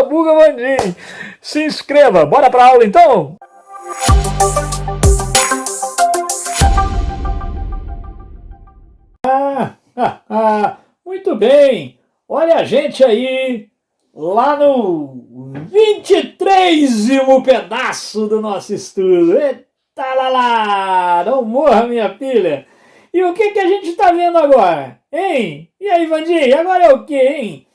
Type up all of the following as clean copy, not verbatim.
Buga Bandim. Se inscreva. Bora pra aula então? Muito bem. Olha a gente aí lá no 23º pedaço do nosso estudo. Eita lá, não morra minha filha. E o que a gente está vendo agora? Hein? E aí, Vandinho, agora é o que, hein?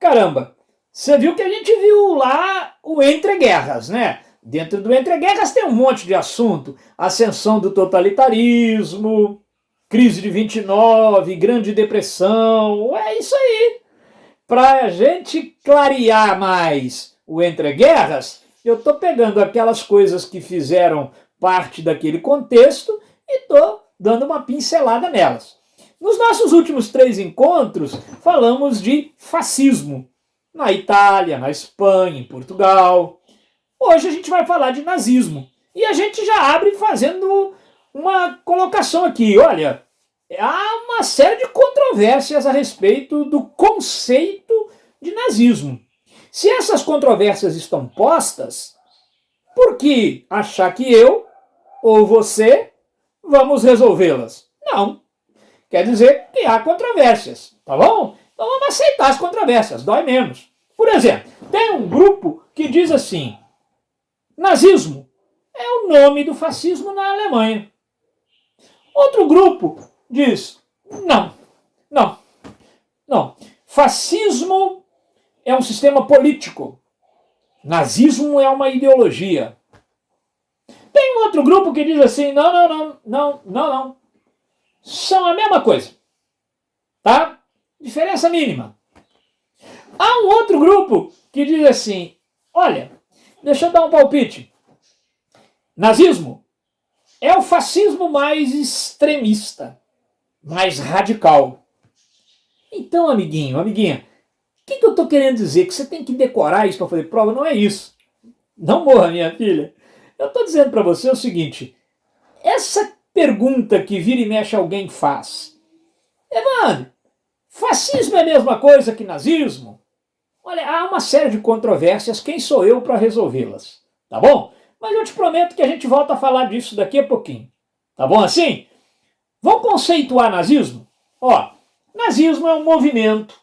Caramba, você viu que a gente viu lá o Entre Guerras, né? Dentro do Entre Guerras tem um monte de assunto. Ascensão do totalitarismo, crise de 29, Grande Depressão, é isso aí. Para a gente clarear mais o Entre Guerras, eu estou pegando aquelas coisas que fizeram parte daquele contexto e estou dando uma pincelada nelas. Nos nossos últimos 3 encontros, falamos de fascismo na Itália, na Espanha, em Portugal. Hoje a gente vai falar de nazismo. E a gente já abre fazendo uma colocação aqui. Olha, há uma série de controvérsias a respeito do conceito de nazismo. Se essas controvérsias estão postas, por que achar que eu ou você vamos resolvê-las? Não. Quer dizer que há controvérsias, tá bom? Então vamos aceitar as controvérsias, dói menos. Por exemplo, tem um grupo que diz assim: nazismo é o nome do fascismo na Alemanha. Outro grupo diz: não. Fascismo é um sistema político. Nazismo é uma ideologia. Tem um outro grupo que diz assim: não. São a mesma coisa. Tá? Diferença mínima. Há um outro grupo que diz assim: olha, deixa eu dar um palpite. Nazismo é o fascismo mais extremista, mais radical. Então, amiguinho, amiguinha, o que eu estou querendo dizer? Que você tem que decorar isso para fazer prova? Não é isso. Não morra, minha filha. Eu estou dizendo para você o seguinte: essa pergunta que vira e mexe alguém faz: Evandro, fascismo é a mesma coisa que nazismo? Olha, há uma série de controvérsias, quem sou eu para resolvê-las? Tá bom? Mas eu te prometo que a gente volta a falar disso daqui a pouquinho. Tá bom assim? Vamos conceituar nazismo? Ó, nazismo é um movimento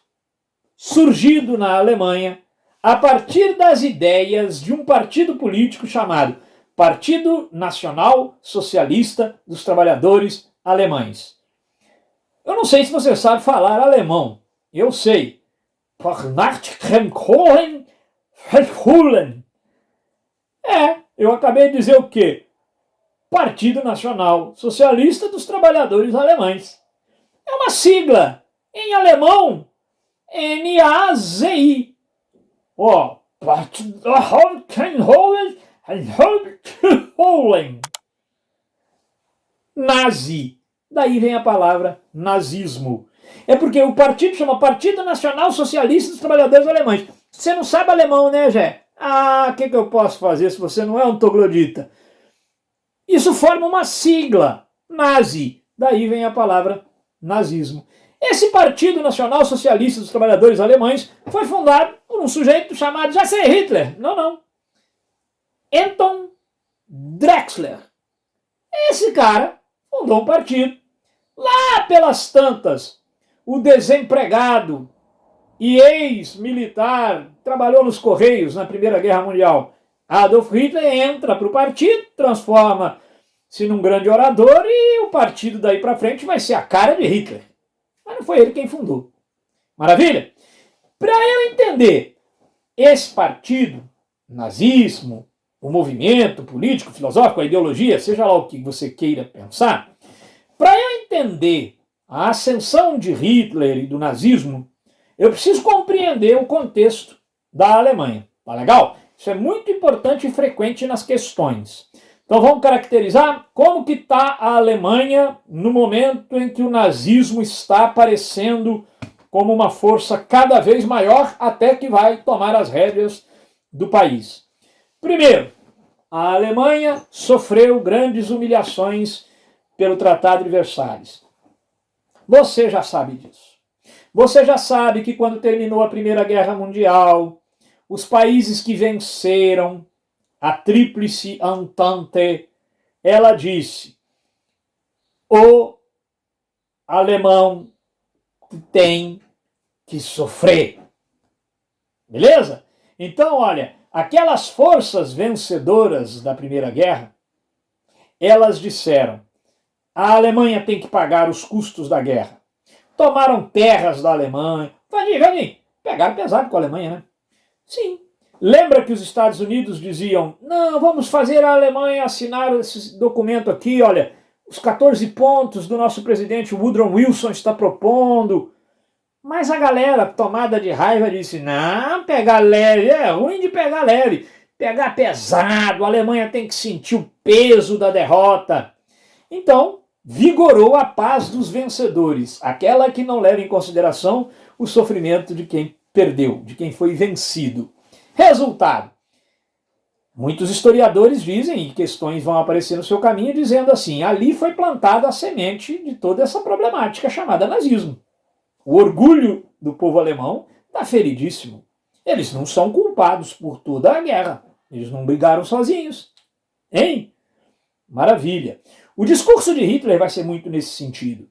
surgido na Alemanha a partir das ideias de um partido político chamado Partido Nacional Socialista dos Trabalhadores Alemães. Eu não sei se você sabe falar alemão. Eu sei. Eu acabei de dizer o quê? Partido Nacional Socialista dos Trabalhadores Alemães. É uma sigla. Em alemão, N-A-Z-I. Ó, Partido Nazi. Daí vem a palavra nazismo. É porque o partido chama Partido Nacional Socialista dos Trabalhadores Alemães. Você não sabe alemão, né, Jé? O que eu posso fazer se você não é um troglodita? Isso forma uma sigla, nazi. Daí vem a palavra nazismo. Esse Partido Nacional Socialista dos Trabalhadores Alemães foi fundado por um sujeito chamado, já sei, Hitler. Não. Anton Drexler. Esse cara fundou um partido. Lá pelas tantas, o desempregado e ex-militar, trabalhou nos Correios na Primeira Guerra Mundial, Adolf Hitler entra para o partido, transforma-se num grande orador e o partido daí para frente vai ser a cara de Hitler. Mas não foi ele quem fundou. Maravilha? Para eu entender esse partido, nazismo, o movimento político, filosófico, a ideologia, seja lá o que você queira pensar, para eu entender a ascensão de Hitler e do nazismo, eu preciso compreender o contexto da Alemanha. Tá legal? Isso é muito importante e frequente nas questões. Então vamos caracterizar como que está a Alemanha no momento em que o nazismo está aparecendo como uma força cada vez maior até que vai tomar as rédeas do país. Primeiro, a Alemanha sofreu grandes humilhações pelo Tratado de Versalhes. Você já sabe disso. Você já sabe que quando terminou a Primeira Guerra Mundial, os países que venceram a Tríplice Entente, ela disse: o alemão tem que sofrer. Beleza? Então, olha, aquelas forças vencedoras da Primeira Guerra, elas disseram: a Alemanha tem que pagar os custos da guerra. Tomaram terras da Alemanha. Pegaram pesado com a Alemanha, né? Sim. Lembra que os Estados Unidos diziam: não, vamos fazer a Alemanha assinar esse documento aqui, olha, os 14 pontos do nosso presidente Woodrow Wilson está propondo. Mas a galera, tomada de raiva, disse: não, pegar leve, é ruim de pegar leve. Pegar pesado, a Alemanha tem que sentir o peso da derrota. Então, vigorou a paz dos vencedores, aquela que não leva em consideração o sofrimento de quem perdeu, de quem foi vencido. Resultado: muitos historiadores dizem, e questões vão aparecer no seu caminho, dizendo assim: ali foi plantada a semente de toda essa problemática chamada nazismo. O orgulho do povo alemão está feridíssimo. Eles não são culpados por toda a guerra. Eles não brigaram sozinhos. Hein? Maravilha. O discurso de Hitler vai ser muito nesse sentido.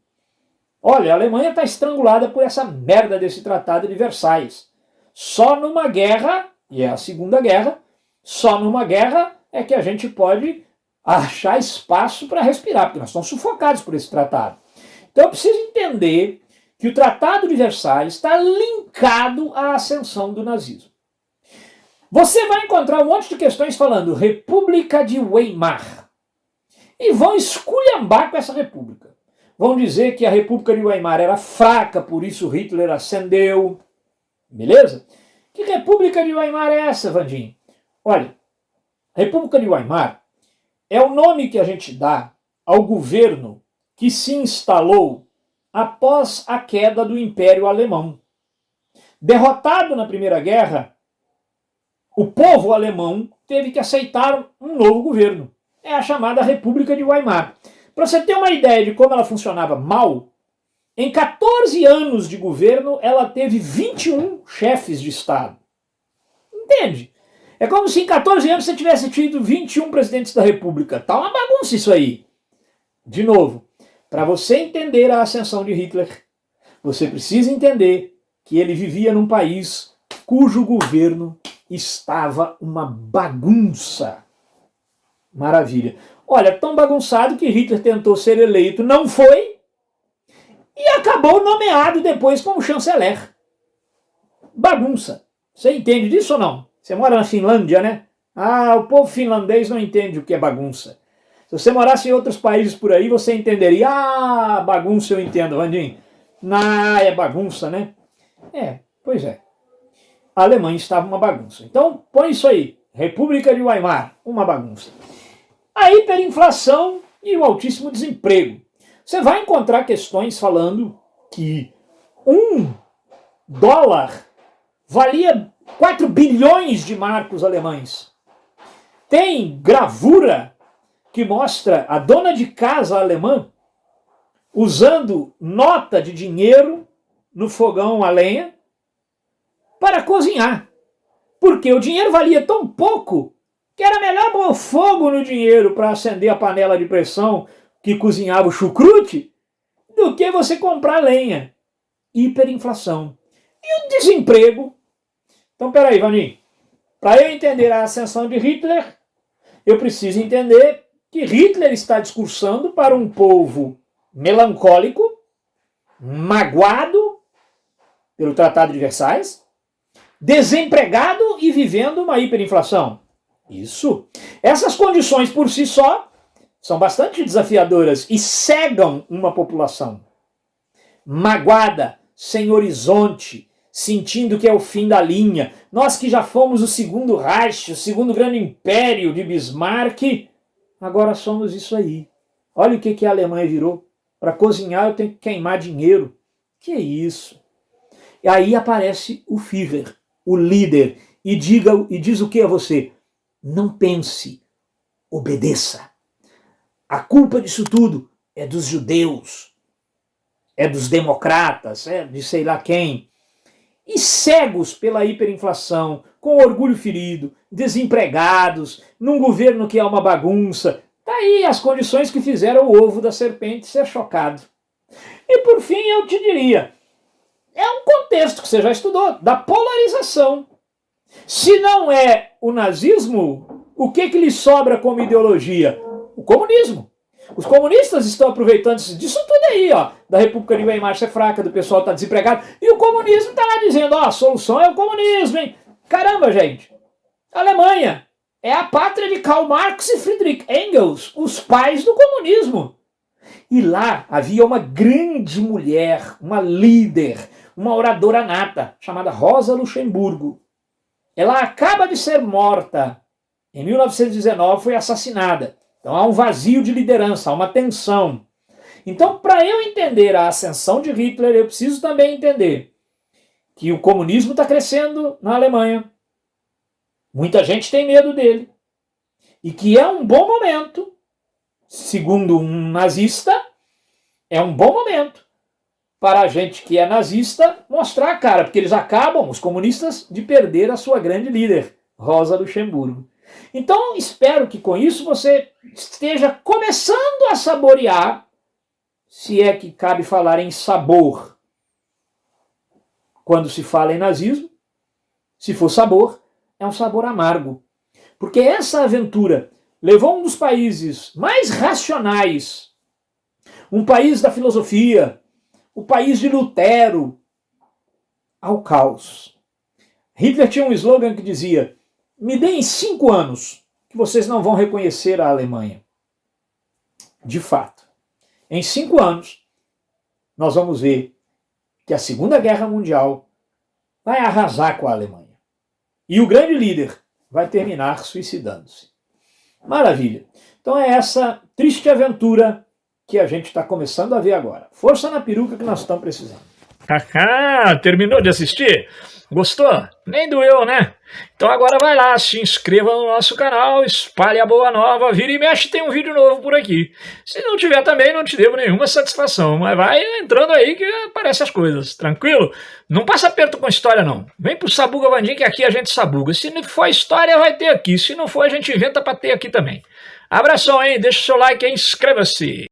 Olha, a Alemanha está estrangulada por essa merda desse Tratado de Versailles. Só numa guerra, e é a Segunda Guerra, só numa guerra é que a gente pode achar espaço para respirar, porque nós estamos sufocados por esse tratado. Então eu preciso entender que o Tratado de Versailles está linkado à ascensão do nazismo. Você vai encontrar um monte de questões falando República de Weimar. E vão esculhambar com essa república. Vão dizer que a República de Weimar era fraca, por isso Hitler ascendeu. Beleza? Que República de Weimar é essa, Vandinho? Olha, a República de Weimar é o nome que a gente dá ao governo que se instalou após a queda do Império Alemão. Derrotado na Primeira Guerra, o povo alemão teve que aceitar um novo governo. É a chamada República de Weimar. Para você ter uma ideia de como ela funcionava mal, em 14 anos de governo, ela teve 21 chefes de Estado. Entende? É como se em 14 anos você tivesse tido 21 presidentes da República. Tá uma bagunça isso aí. De novo, para você entender a ascensão de Hitler, você precisa entender que ele vivia num país cujo governo estava uma bagunça. Maravilha. Olha, tão bagunçado que Hitler tentou ser eleito, não foi, e acabou nomeado depois como chanceler. Bagunça. Você entende disso ou não? Você mora na Finlândia, né? Ah, o povo finlandês não entende o que é bagunça. Se você morasse em outros países por aí, você entenderia. Ah, bagunça eu entendo, Vandinho. Ah, é bagunça, né? É, pois é. A Alemanha estava uma bagunça. Então, põe isso aí. República de Weimar, uma bagunça. A hiperinflação e o altíssimo desemprego. Você vai encontrar questões falando que $1 valia 4 bilhões de marcos alemães. Tem gravura que mostra a dona de casa alemã usando nota de dinheiro no fogão a lenha para cozinhar. Porque o dinheiro valia tão pouco que era melhor pôr fogo no dinheiro para acender a panela de pressão que cozinhava o chucrute do que você comprar lenha. Hiperinflação. E o desemprego? Então, peraí, Vaninho. Para eu entender a ascensão de Hitler, eu preciso entender que Hitler está discursando para um povo melancólico, magoado pelo Tratado de Versailles, desempregado e vivendo uma hiperinflação. Isso. Essas condições por si só são bastante desafiadoras e cegam uma população magoada, sem horizonte, sentindo que é o fim da linha. Nós que já fomos o segundo Reich, o segundo grande império de Bismarck, agora somos isso aí. Olha o que a Alemanha virou. Para cozinhar eu tenho que queimar dinheiro. Que é isso? E aí aparece o Führer, o líder, e diz o que a você? Não pense, obedeça. A culpa disso tudo é dos judeus, é dos democratas, é de sei lá quem. e cegos pela hiperinflação, com orgulho ferido, desempregados, num governo que é uma bagunça. Tá aí as condições que fizeram o ovo da serpente ser chocado. E por fim eu te diria, é um contexto que você já estudou, da polarização. Se não é o nazismo, o que lhe sobra como ideologia? O comunismo. Os comunistas estão aproveitando disso tudo aí, ó, da República de Weimar ser fraca, do pessoal estar desempregado, e o comunismo está lá dizendo, ó, a solução é o comunismo, hein? Caramba, gente, a Alemanha é a pátria de Karl Marx e Friedrich Engels, os pais do comunismo. E lá havia uma grande mulher, uma líder, uma oradora nata, chamada Rosa Luxemburgo. Ela acaba de ser morta. Em 1919 foi assassinada. Então há um vazio de liderança, há uma tensão. Então, para eu entender a ascensão de Hitler, eu preciso também entender que o comunismo está crescendo na Alemanha. Muita gente tem medo dele. E que é um bom momento, segundo um nazista, é um bom momento para a gente que é nazista mostrar a cara, porque eles acabam, os comunistas, de perder a sua grande líder, Rosa Luxemburgo. Então, espero que com isso você esteja começando a saborear, se é que cabe falar em sabor, quando se fala em nazismo. Se for sabor, é um sabor amargo. Porque essa aventura levou um dos países mais racionais, um país da filosofia, o país de Lutero, ao caos. Hitler tinha um slogan que dizia: me deem 5 anos que vocês não vão reconhecer a Alemanha. De fato, em 5 anos, nós vamos ver que a Segunda Guerra Mundial vai arrasar com a Alemanha. E o grande líder vai terminar suicidando-se. Maravilha. Então é essa triste aventura que a gente está começando a ver agora. Força na peruca que nós estamos precisando. Terminou de assistir? Gostou? Nem doeu, né? Então agora vai lá, se inscreva no nosso canal, espalhe a boa nova, vira e mexe, tem um vídeo novo por aqui. Se não tiver também, não te devo nenhuma satisfação, mas vai entrando aí que aparecem as coisas, tranquilo? Não passa aperto com história não, vem pro Sabuga Vandim que aqui a gente sabuga. Se não for história vai ter aqui, se não for a gente inventa pra ter aqui também. Abração, hein? Deixa o seu like e inscreva-se.